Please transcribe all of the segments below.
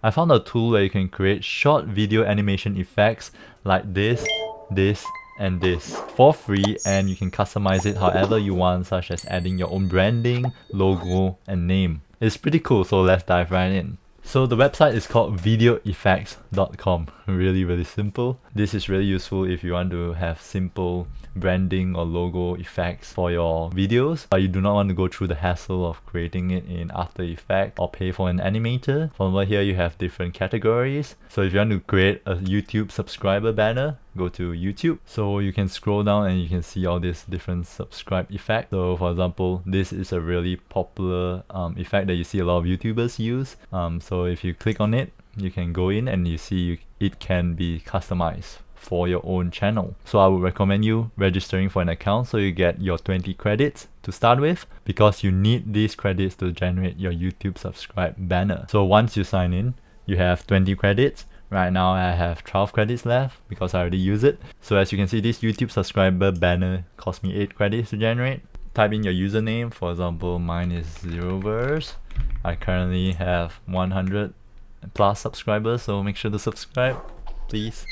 I found a tool where you can create short video animation effects like this, and this for free, and you can customize it however you want, such as adding your own branding, logo, and name. It's pretty cool, so let's dive right in. So the website is called videoeffects.com. Really simple. This is really useful if you want to have simple branding or logo effects for your videos, but you do not want to go through the hassle of creating it in After Effects or pay for an animator. From over here you have different categories. So if you want to create a YouTube subscriber banner, go to YouTube. So you can scroll down and you can see all these different subscribe effects. So for example, this is a really popular effect that you see a lot of YouTubers use. So if you click on it, you can go in and you see it can be customized for your own channel. So I would recommend you registering for an account so you get your 20 credits to start with, because you need these credits to generate your YouTube subscribe banner. So once you sign in, you have 20 credits. Right now I have 12 credits left because I already use it. So as you can see, this YouTube subscriber banner cost me 8 credits to generate. Type in your username. For example, mine is Zeroverse. I currently have 100 plus subscribers, so make sure to subscribe, please.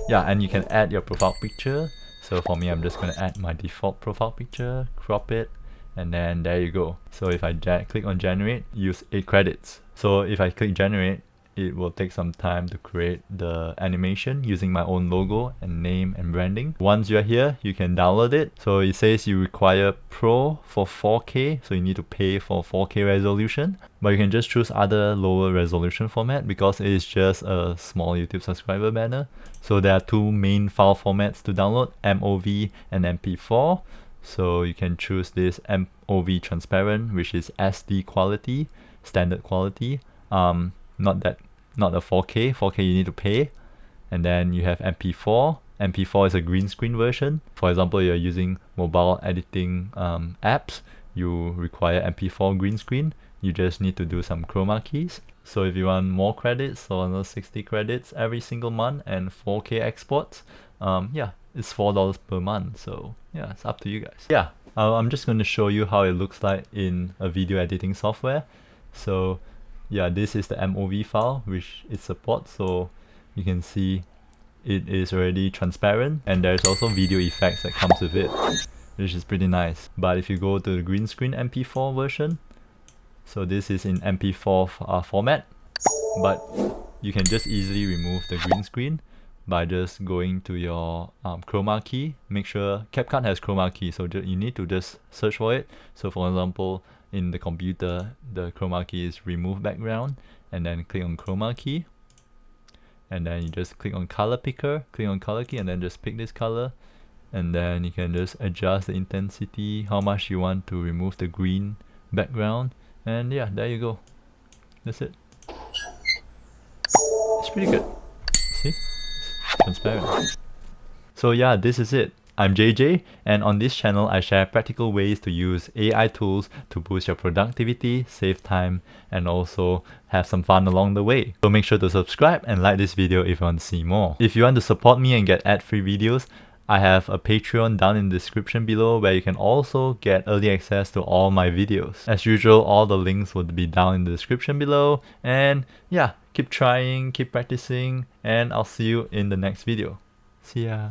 Yeah, and you can add your profile picture. So for me, I'm just gonna add my default profile picture, crop it, and then there you go. So if I click on generate, use 8 credits. So if I click generate, it will take some time to create the animation using my own logo and name and branding. Once you're here, you can download it. So it says you require Pro for 4K, so you need to pay for 4K resolution, but you can just choose other lower resolution format because it is just a small YouTube subscriber banner. So there are 2 main file formats to download, MOV and MP4. So you can choose this MOV transparent, which is SD quality, standard quality. Not a 4K. 4K you need to pay. And then you have MP4. MP4 is a green screen version. For example, you're using mobile editing apps, you require MP4 green screen. You just need to do some chroma keys. So if you want more credits, so another 60 credits every single month and 4K exports, yeah, it's $4 per month. So yeah, it's up to you guys. Yeah, I'm just going to show you how it looks like in a video editing software. So yeah, this is the MOV file which it supports. So you can see it is already transparent, and there's also video effects that comes with it, which is pretty nice. But if you go to the green screen MP4 version, so this is in MP4 format, but you can just easily remove the green screen by just going to your chroma key. Make sure CapCut has chroma key, so you need to just search for it. So for example, in the computer, the chroma key is remove background, and then click on chroma key, and then you just click on color picker, click on color key, and then just pick this color, and then you can just adjust the intensity, how much you want to remove the green background, and yeah, there you go. That's it. It's pretty good. See? It's transparent. So yeah, this is it. I'm JJ, and on this channel I share practical ways to use AI tools to boost your productivity, save time, and also have some fun along the way. So make sure to subscribe and like this video if you want to see more. If you want to support me and get ad-free videos, I have a Patreon down in the description below where you can also get early access to all my videos. As usual, all the links will be down in the description below, and yeah, keep trying, keep practicing, and I'll see you in the next video. See ya!